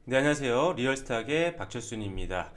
네, 안녕하세요. 리얼스탁의 박철순입니다.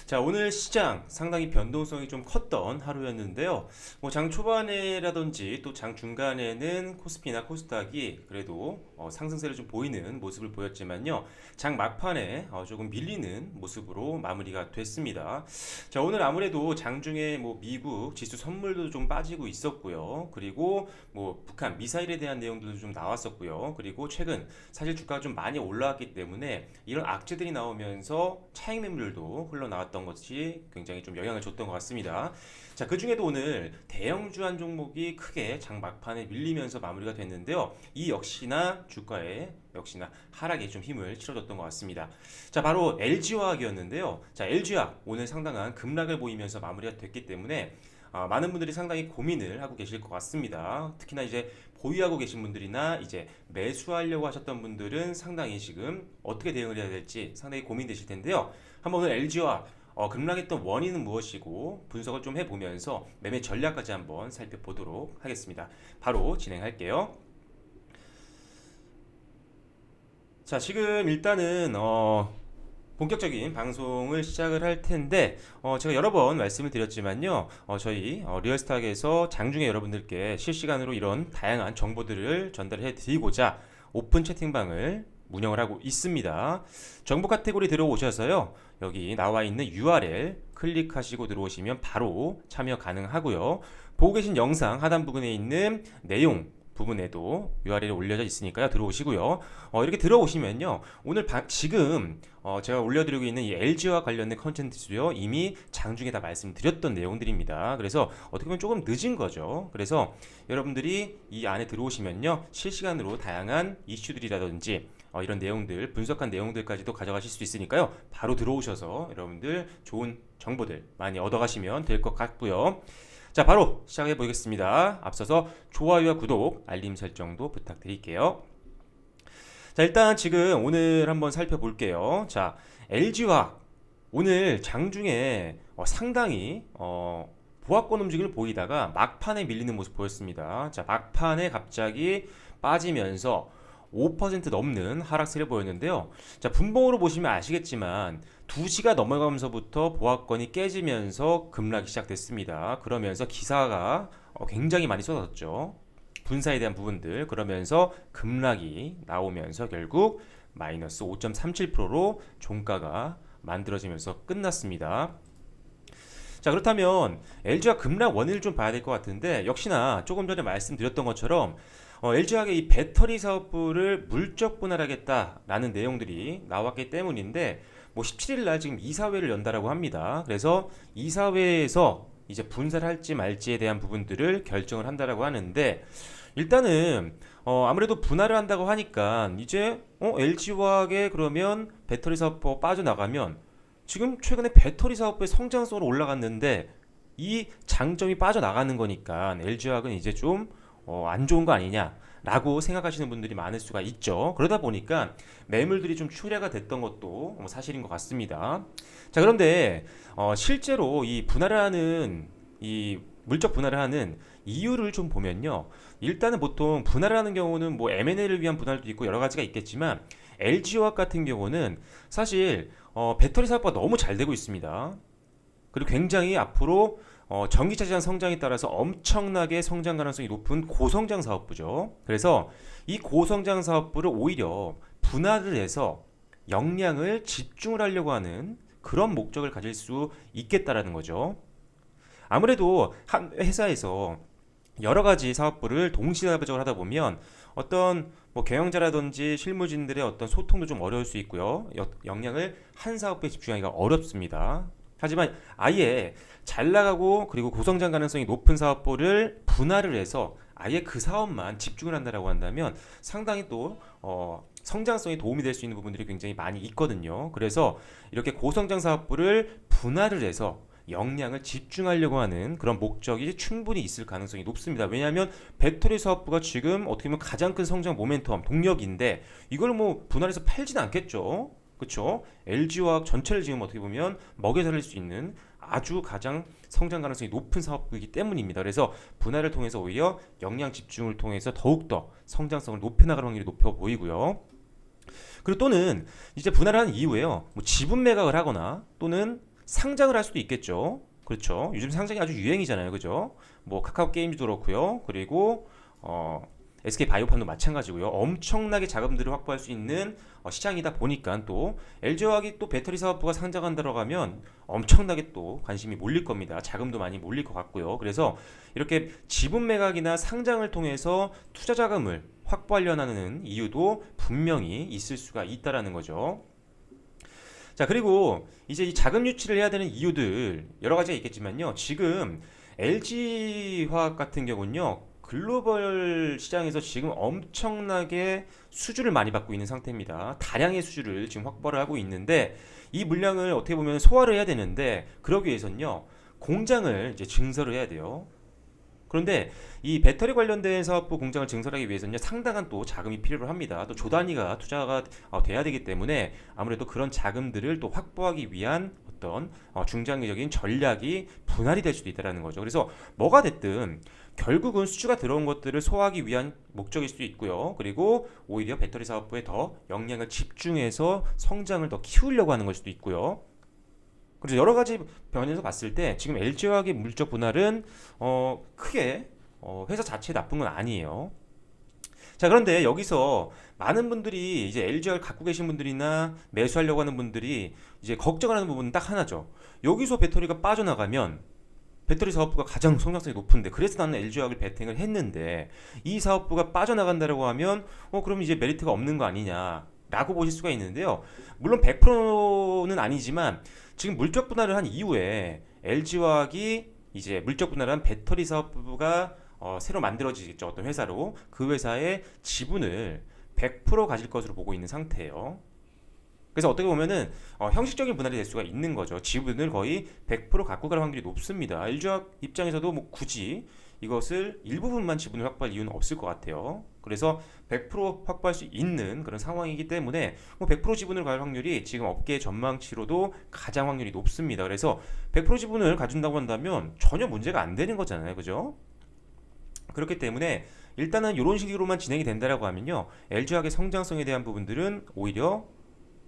자, 오늘 시장 상당히 변동성이 좀 컸던 하루였는데요. 뭐 장 초반에라든지 또 장 중간에는 코스피나 코스닥이 그래도 상승세를 좀 보이는 모습을 보였지만요. 장 막판에 조금 밀리는 모습으로 마무리가 됐습니다. 자, 오늘 아무래도 장중에 뭐 미국 지수 선물도 좀 빠지고 있었고요. 그리고 뭐 북한 미사일에 대한 내용들도 좀 나왔었고요. 그리고 최근 사실 주가가 좀 많이 올라왔기 때문에 이런 악재들이 나오면서 차익 매물들도 흘러나왔던 것이 굉장히 좀 영향을 줬던 것 같습니다. 자, 그 중에도 오늘 대형 주한 종목이 크게 장 막판에 밀리면서 마무리가 됐는데요. 이 역시나 주가에 역시나 하락에 좀 힘을 실어줬던 것 같습니다. 자, 바로 LG화학이었는데요. 자, LG화학 오늘 상당한 급락을 보이면서 마무리가 됐기 때문에 많은 분들이 상당히 고민을 하고 계실 것 같습니다. 특히나 이제 보유하고 계신 분들이나 이제 매수하려고 하셨던 분들은 상당히 지금 어떻게 대응을 해야 될지 상당히 고민되실 텐데요. 한번 오늘 LG와 급락했던 원인은 무엇이고 분석을 좀 해보면서 매매 전략까지 한번 살펴보도록 하겠습니다. 바로 진행할게요. 자, 지금 일단은 본격적인 방송을 시작을 할 텐데 제가 여러 번 말씀을 드렸지만요. 저희 리얼스탁에서 장중에 여러분들께 실시간으로 이런 다양한 정보들을 전달해 드리고자 오픈 채팅방을 운영을 하고 있습니다. 정보 카테고리 들어오셔서요. 여기 나와 있는 URL 클릭하시고 들어오시면 바로 참여 가능하고요. 보고 계신 영상 하단 부분에 있는 내용 부분에도 URL이 올려져 있으니까요. 들어오시고요. 이렇게 들어오시면요. 오늘 지금 제가 올려드리고 있는 이 LG와 관련된 컨텐츠도요. 이미 장중에 다 말씀드렸던 내용들입니다. 그래서 어떻게 보면 조금 늦은 거죠. 그래서 여러분들이 이 안에 들어오시면요. 실시간으로 다양한 이슈들이라든지 이런 내용들, 분석한 내용들까지도 가져가실 수 있으니까요. 바로 들어오셔서 여러분들 좋은 정보들 많이 얻어가시면 될 것 같고요. 자, 바로 시작해 보겠습니다. 앞서서 좋아요와 구독, 알림 설정도 부탁드릴게요. 자, 일단 지금 오늘 한번 살펴볼게요. 자, LG화학 오늘 장중에 상당히 보합권 움직임을 보이다가 막판에 밀리는 모습 보였습니다. 자, 막판에 갑자기 빠지면서 5% 넘는 하락세를 보였는데요. 자, 분봉으로 보시면 아시겠지만 2시가 넘어가면서부터 보합권이 깨지면서 급락이 시작됐습니다. 그러면서 기사가 굉장히 많이 쏟아졌죠. 분사에 대한 부분들. 그러면서 급락이 나오면서 결국 마이너스 5.37%로 종가가 만들어지면서 끝났습니다. 자, 그렇다면 LG화 급락 원인을 좀 봐야 될 것 같은데 역시나 조금 전에 말씀드렸던 것처럼 LG화학의 이 배터리 사업부를 물적 분할하겠다라는 내용들이 나왔기 때문인데 뭐 17일 날 지금 이사회를 연다라고 합니다. 그래서 이사회에서 이제 분사를 할지 말지에 대한 부분들을 결정을 한다라고 하는데 일단은 아무래도 분할을 한다고 하니까 이제 LG화학에 그러면 배터리 사업부가 빠져나가면 지금 최근에 배터리 사업부의 성장성으로 올라갔는데 이 장점이 빠져나가는 거니까 LG화학은 이제 좀 안 좋은 거 아니냐라고 생각하시는 분들이 많을 수가 있죠. 그러다 보니까 매물들이 좀 출회가 됐던 것도 사실인 것 같습니다. 자, 그런데 실제로 이 분할을 하는 이 물적 분할을 하는 이유를 좀 보면요. 일단은 보통 분할을 하는 경우는 뭐 M&A를 위한 분할도 있고 여러 가지가 있겠지만 LG화학 같은 경우는 사실 배터리 사업가 너무 잘 되고 있습니다. 그리고 굉장히 앞으로 전기차 시장 성장에 따라서 엄청나게 성장 가능성이 높은 고성장 사업부죠. 그래서 이 고성장 사업부를 오히려 분할을 해서 역량을 집중을 하려고 하는 그런 목적을 가질 수 있겠다라는 거죠. 아무래도 한 회사에서 여러 가지 사업부를 동시다발적으로 하다 보면 어떤 뭐 경영자라든지 실무진들의 어떤 소통도 좀 어려울 수 있고요. 역량을 한 사업에 집중하기가 어렵습니다. 하지만 아예 잘 나가고 그리고 고성장 가능성이 높은 사업부를 분할을 해서 아예 그 사업만 집중을 한다라고 한다면 상당히 또 성장성에 도움이 될 수 있는 부분들이 굉장히 많이 있거든요. 그래서 이렇게 고성장 사업부를 분할을 해서 역량을 집중하려고 하는 그런 목적이 충분히 있을 가능성이 높습니다. 왜냐하면 배터리 사업부가 지금 어떻게 보면 가장 큰 성장 모멘텀, 동력인데 이걸 뭐 분할해서 팔지는 않겠죠. 그렇죠? LG화학 전체를 지금 어떻게 보면 먹여 살릴 수 있는 아주 가장 성장 가능성이 높은 사업이기 때문입니다. 그래서 분할을 통해서 오히려 역량 집중을 통해서 더욱더 성장성을 높여나갈 확률이 높아 보이고요. 그리고 또는 이제 분할을 한 이후에요. 뭐 지분 매각을 하거나 또는 상장을 할 수도 있겠죠. 그렇죠. 요즘 상장이 아주 유행이잖아요. 그죠? 뭐 카카오 게임즈도 그렇고요. 그리고 SK 바이오팜도 마찬가지고요. 엄청나게 자금들을 확보할 수 있는 시장이다 보니까 또 LG화학이 또 배터리 사업부가 상장한다고 하면 엄청나게 또 관심이 몰릴 겁니다. 자금도 많이 몰릴 것 같고요. 그래서 이렇게 지분 매각이나 상장을 통해서 투자 자금을 확보하려는 하는 이유도 분명히 있을 수가 있다라는 거죠. 자, 그리고 이제 이 자금 유치를 해야 되는 이유들 여러 가지가 있겠지만요. 지금 LG화학 같은 경우는요. 글로벌 시장에서 지금 엄청나게 수주를 많이 받고 있는 상태입니다. 다량의 수주를 지금 확보를 하고 있는데 이 물량을 어떻게 보면 소화를 해야 되는데 그러기 위해서는요. 공장을 이제 증설을 해야 돼요. 그런데 이 배터리 관련된 사업부 공장을 증설하기 위해서는 상당한 또 자금이 필요를 합니다. 또 조단위가 투자가 돼야 되기 때문에 아무래도 그런 자금들을 또 확보하기 위한 어떤 중장기적인 전략이 분할이 될 수도 있다는 거죠. 그래서 뭐가 됐든 결국은 수주가 들어온 것들을 소화하기 위한 목적일 수도 있고요. 그리고 오히려 배터리 사업부에 더 역량을 집중해서 성장을 더 키우려고 하는 걸 수도 있고요. 그래서 여러 가지 면에서 봤을 때 지금 LG화학의 물적 분할은 크게 회사 자체에 나쁜 건 아니에요. 자, 그런데 여기서 많은 분들이 이제 LG화학을 갖고 계신 분들이나 매수하려고 하는 분들이 이제 걱정을 하는 부분은 딱 하나죠. 여기서 배터리가 빠져나가면 배터리 사업부가 가장 성장성이 높은데 그래서 나는 LG화학을 베팅을 했는데 이 사업부가 빠져나간다고 하면 그럼 이제 메리트가 없는 거 아니냐 라고 보실 수가 있는데요. 물론 100%는 아니지만 지금 물적 분할을 한 이후에 LG화학이 이제 물적 분할한 배터리 사업부가 새로 만들어지겠죠. 어떤 회사로 그 회사의 지분을 100% 가질 것으로 보고 있는 상태예요. 그래서 어떻게 보면은 형식적인 분할이 될 수가 있는 거죠. 지분을 거의 100% 갖고 갈 확률이 높습니다. LG화학 입장에서도 뭐 굳이 이것을 일부분만 지분을 확보할 이유는 없을 것 같아요. 그래서 100% 확보할 수 있는 그런 상황이기 때문에 뭐 100% 지분을 가질 확률이 지금 업계 전망치로도 가장 확률이 높습니다. 그래서 100% 지분을 가진다고 한다면 전혀 문제가 안 되는 거잖아요. 그죠? 그렇기 때문에 일단은 이런 식으로만 진행이 된다라고 하면요. LG화학의 성장성에 대한 부분들은 오히려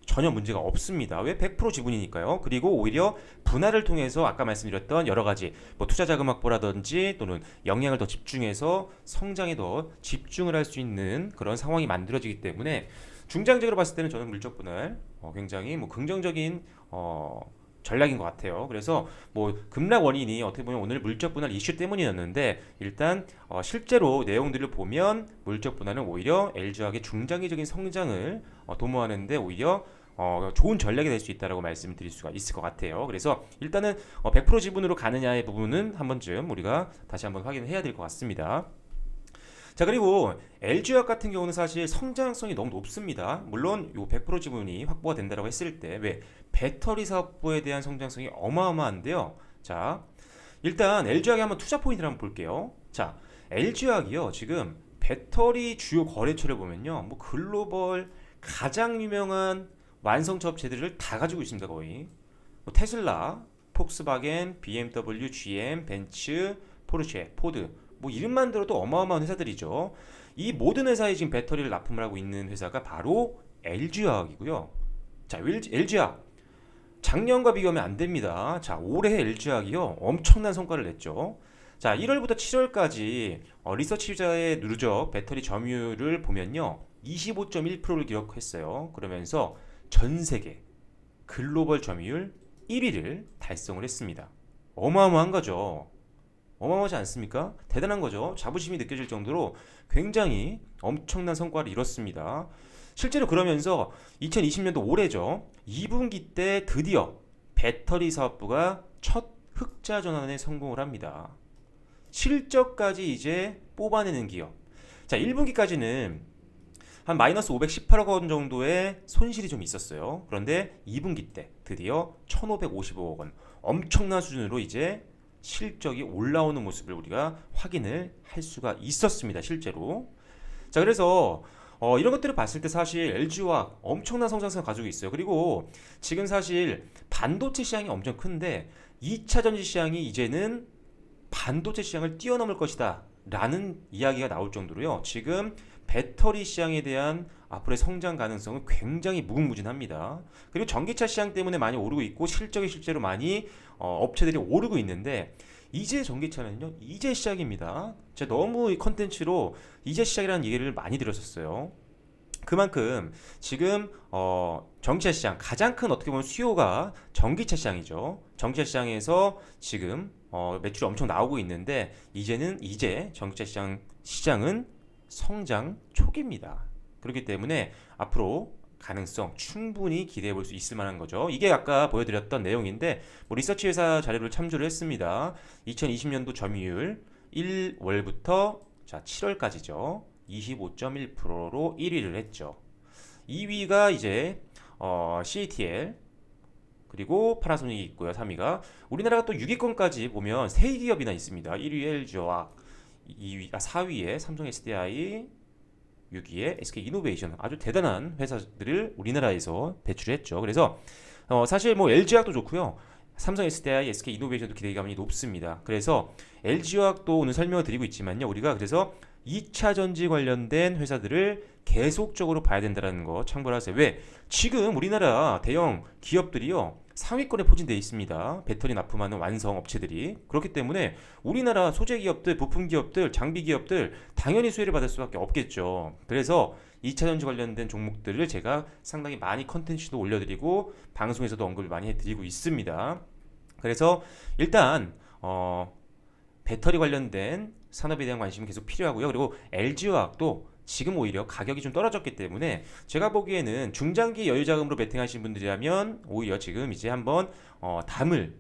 전혀 문제가 없습니다. 왜? 100% 지분이니까요. 그리고 오히려 분할을 통해서 아까 말씀드렸던 여러 가지 뭐 투자 자금 확보라든지 또는 역량을 더 집중해서 성장에 더 집중을 할 수 있는 그런 상황이 만들어지기 때문에 중장기적으로 봤을 때는 저는 물적 분할 굉장히 뭐 긍정적인 전략인 것 같아요. 그래서 뭐 급락 원인이 어떻게 보면 오늘 물적 분할 이슈 때문이었는데 일단 실제로 내용들을 보면 물적 분할은 오히려 LG화학의 중장기적인 성장을 도모하는데 오히려 좋은 전략이 될 수 있다라고 말씀을 드릴 수가 있을 것 같아요. 그래서 일단은 100% 지분으로 가느냐의 부분은 한 번쯤 우리가 다시 한번 확인을 해야 될 것 같습니다. 자, 그리고 LG화학 같은 경우는 사실 성장성이 너무 높습니다. 물론 요 100% 지분이 확보가 된다고 했을 때 왜 배터리 사업부에 대한 성장성이 어마어마한데요. 자, 일단 LG화학의 한번 투자 포인트를 한번 볼게요. 자, LG화학이요. 지금 배터리 주요 거래처를 보면요. 뭐 글로벌 가장 유명한 완성차 업체들을 다 가지고 있습니다. 거의. 뭐 테슬라, 폭스바겐, BMW, GM, 벤츠, 포르쉐, 포드 뭐 이름만 들어도 어마어마한 회사들이죠. 이 모든 회사에 지금 배터리를 납품을 하고 있는 회사가 바로 LG화학이고요. 자, LG화학 작년과 비교하면 안 됩니다. 자, 올해 LG화학이요 엄청난 성과를 냈죠. 자, 1월부터 7월까지 리서치자의 누적 배터리 점유율을 보면요 25.1%를 기록했어요. 그러면서 전 세계 글로벌 점유율 1위를 달성을 했습니다. 어마어마한 거죠. 어마어마하지 않습니까? 대단한 거죠. 자부심이 느껴질 정도로 굉장히 엄청난 성과를 이뤘습니다. 실제로 그러면서 2020년도 올해죠. 2분기 때 드디어 배터리 사업부가 첫 흑자 전환에 성공을 합니다. 실적까지 이제 뽑아내는 기업. 자, 1분기까지는 한 마이너스 518억 원 정도의 손실이 좀 있었어요. 그런데 2분기 때 드디어 1,555억 원. 엄청난 수준으로 이제 실적이 올라오는 모습을 우리가 확인을 할 수가 있었습니다. 실제로. 자, 그래서 이런 것들을 봤을 때 사실 LG화학 엄청난 성장성을 가지고 있어요. 그리고 지금 사실 반도체 시장이 엄청 큰데 2차 전지 시장이 이제는 반도체 시장을 뛰어넘을 것이다 라는 이야기가 나올 정도로요. 지금 배터리 시장에 대한 앞으로의 성장 가능성은 굉장히 무궁무진합니다. 그리고 전기차 시장 때문에 많이 오르고 있고 실적이 실제로 많이 업체들이 오르고 있는데 이제 전기차는요 이제 시작입니다. 제가 너무 이 컨텐츠로 이제 시작이라는 얘기를 많이 들었었어요. 그만큼 지금 전기차 시장 가장 큰 어떻게 보면 수요가 전기차 시장이죠. 전기차 시장에서 지금 매출이 엄청 나오고 있는데 이제 전기차 시장은 성장 초기입니다. 그렇기 때문에 앞으로 가능성 충분히 기대해 볼 수 있을 만한 거죠. 이게 아까 보여드렸던 내용인데 뭐 리서치 회사 자료를 참조를 했습니다. 2020년도 점유율 1월부터 자 7월까지죠. 25.1%로 1위를 했죠. 2위가 이제 CATL 그리고 파나소닉이 있고요. 3위가 우리나라가 또 6위권까지 보면 세 기업이나 있습니다. 1위에 LG화학, 4위에 삼성 SDI, 6위에 SK이노베이션 아주 대단한 회사들을 우리나라에서 배출했죠. 그래서 사실 뭐 LG화학도 좋고요. 삼성 SDI, SK이노베이션도 기대감이 높습니다. 그래서 LG화학도 오늘 설명을 드리고 있지만요. 우리가 그래서 2차 전지 관련된 회사들을 계속적으로 봐야 된다는 거 참고를 하세요. 왜? 지금 우리나라 대형 기업들이요. 상위권에 포진되어 있습니다. 배터리 납품하는 완성 업체들이. 그렇기 때문에 우리나라 소재 기업들, 부품 기업들, 장비 기업들 당연히 수혜를 받을 수밖에 없겠죠. 그래서 2차 전지 관련된 종목들을 제가 상당히 많이 컨텐츠도 올려드리고 방송에서도 언급을 많이 해드리고 있습니다. 그래서 일단 배터리 관련된 산업에 대한 관심이 계속 필요하고요. 그리고 LG화학도 지금 오히려 가격이 좀 떨어졌기 때문에 제가 보기에는 중장기 여유자금으로 베팅하신 분들이라면 오히려 지금 이제 한번 담을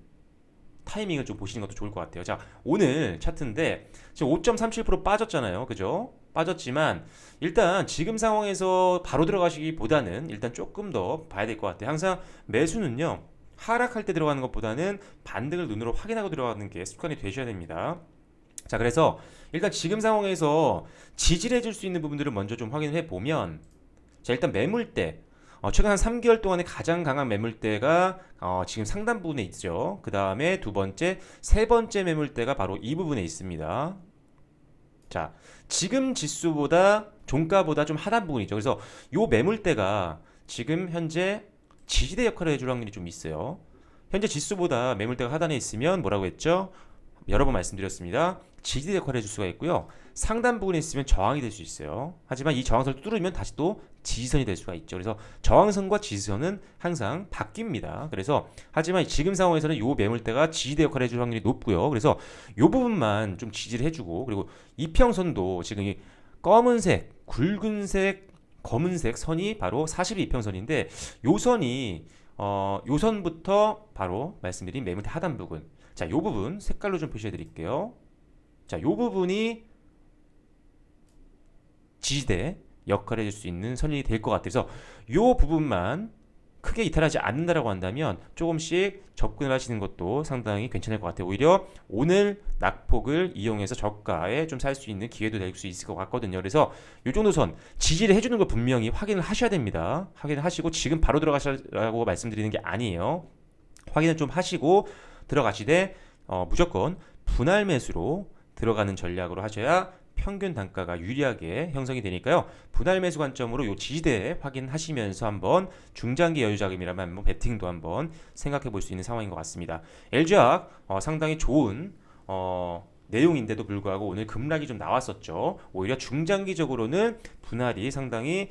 타이밍을 좀 보시는 것도 좋을 것 같아요. 자, 오늘 차트인데 지금 5.37% 빠졌잖아요. 그죠? 빠졌지만 일단 지금 상황에서 바로 들어가시기보다는 일단 조금 더 봐야 될 것 같아요. 항상 매수는요. 하락할 때 들어가는 것보다는 반등을 눈으로 확인하고 들어가는 게 습관이 되셔야 됩니다. 자, 그래서 일단 지금 상황에서 지지를 해줄 수 있는 부분들을 먼저 좀 확인해 보면 자, 일단 매물대 최근 한 3개월 동안에 가장 강한 매물대가 지금 상단 부분에 있죠. 그 다음에 두 번째, 세 번째 매물대가 바로 이 부분에 있습니다. 자, 지금 지수보다 종가보다 좀 하단 부분이죠. 그래서 요 매물대가 지금 현재 지지대 역할을 해줄 확률이 좀 있어요. 현재 지수보다 매물대가 하단에 있으면 뭐라고 했죠? 여러 번 말씀드렸습니다. 지지대 역할을 해줄 수가 있고요. 상단 부분에 있으면 저항이 될 수 있어요. 하지만 이 저항선을 뚫으면 다시 또 지지선이 될 수가 있죠. 그래서 저항선과 지지선은 항상 바뀝니다. 그래서 하지만 지금 상황에서는 이 매물대가 지지대 역할을 해줄 확률이 높고요. 그래서 이 부분만 좀 지지를 해주고 그리고 이평선도 지금 이 검은색, 굵은색, 검은색 선이 바로 42평선인데 요 선이 요 선부터 바로 말씀드린 매물대 하단 부분 자, 요 부분 색깔로 좀 표시해 드릴게요. 자, 요 부분이 지지대 역할을 해줄 수 있는 선이 될 것 같아서 요 부분만 크게 이탈하지 않는다라고 한다면 조금씩 접근을 하시는 것도 상당히 괜찮을 것 같아요. 오히려 오늘 낙폭을 이용해서 저가에 좀 살 수 있는 기회도 될 수 있을 것 같거든요. 그래서 요 정도 선 지지를 해주는 걸 분명히 확인을 하셔야 됩니다. 확인을 하시고 지금 바로 들어가시라고 말씀드리는 게 아니에요. 확인을 좀 하시고 들어가시되 무조건 분할 매수로 들어가는 전략으로 하셔야 평균 단가가 유리하게 형성이 되니까요. 분할 매수 관점으로 이 지지대 확인하시면서 한번 중장기 여유 자금이라면 한번 베팅도 한번 생각해 볼 수 있는 상황인 것 같습니다. LG화학 상당히 좋은 내용인데도 불구하고 오늘 급락이 좀 나왔었죠. 오히려 중장기적으로는 분할이 상당히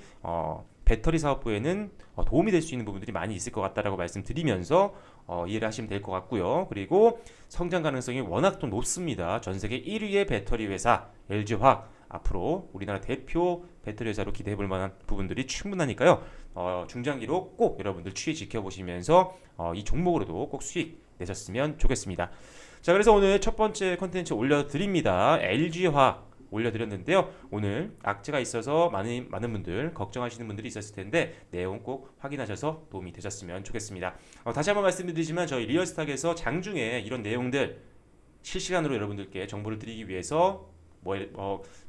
배터리 사업부에는 도움이 될 수 있는 부분들이 많이 있을 것 같다라고 말씀드리면서 이해를 하시면 될 것 같고요. 그리고 성장 가능성이 워낙 또 높습니다. 전 세계 1위의 배터리 회사 LG화학 앞으로 우리나라 대표 배터리 회사로 기대해 볼 만한 부분들이 충분하니까요. 중장기로 꼭 여러분들 추이 지켜보시면서 이 종목으로도 꼭 수익 내셨으면 좋겠습니다. 자, 그래서 오늘 첫 번째 컨텐츠 올려드립니다. LG화학 올려드렸는데요. 오늘 악재가 있어서 많은 분들 걱정하시는 분들이 있었을 텐데 내용 꼭 확인하셔서 도움이 되셨으면 좋겠습니다. 다시 한번 말씀드리지만 저희 리얼스탁에서 장중에 이런 내용들 실시간으로 여러분들께 정보를 드리기 위해서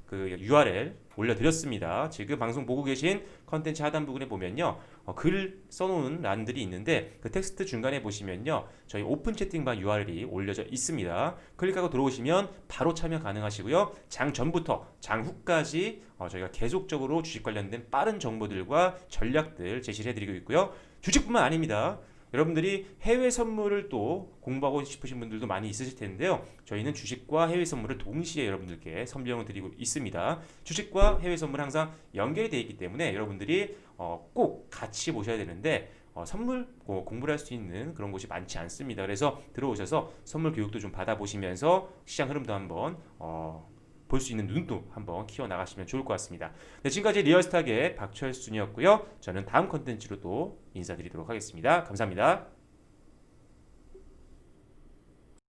그 URL 올려드렸습니다. 지금 방송 보고 계신 컨텐츠 하단 부분에 보면요, 글 써놓은 란들이 있는데 그 텍스트 중간에 보시면요, 저희 오픈 채팅방 URL이 올려져 있습니다. 클릭하고 들어오시면 바로 참여 가능하시고요. 장 전부터 장 후까지 저희가 계속적으로 주식 관련된 빠른 정보들과 전략들 제시를 해드리고 있고요. 주식뿐만 아닙니다. 여러분들이 해외 선물을 또 공부하고 싶으신 분들도 많이 있으실 텐데요. 저희는 주식과 해외 선물을 동시에 여러분들께 선병을 드리고 있습니다. 주식과 해외 선물 항상 연결이 되어 있기 때문에 여러분들이 꼭 같이 보셔야 되는데 선물 공부를 할 수 있는 그런 곳이 많지 않습니다. 그래서 들어오셔서 선물 교육도 좀 받아보시면서 시장 흐름도 한번 볼 수 있는 눈도 한번 키워 나가시면 좋을 것 같습니다. 네, 지금까지 리얼스탁의 박철순이었고요. 저는 다음 컨텐츠로 또 인사드리도록 하겠습니다. 감사합니다.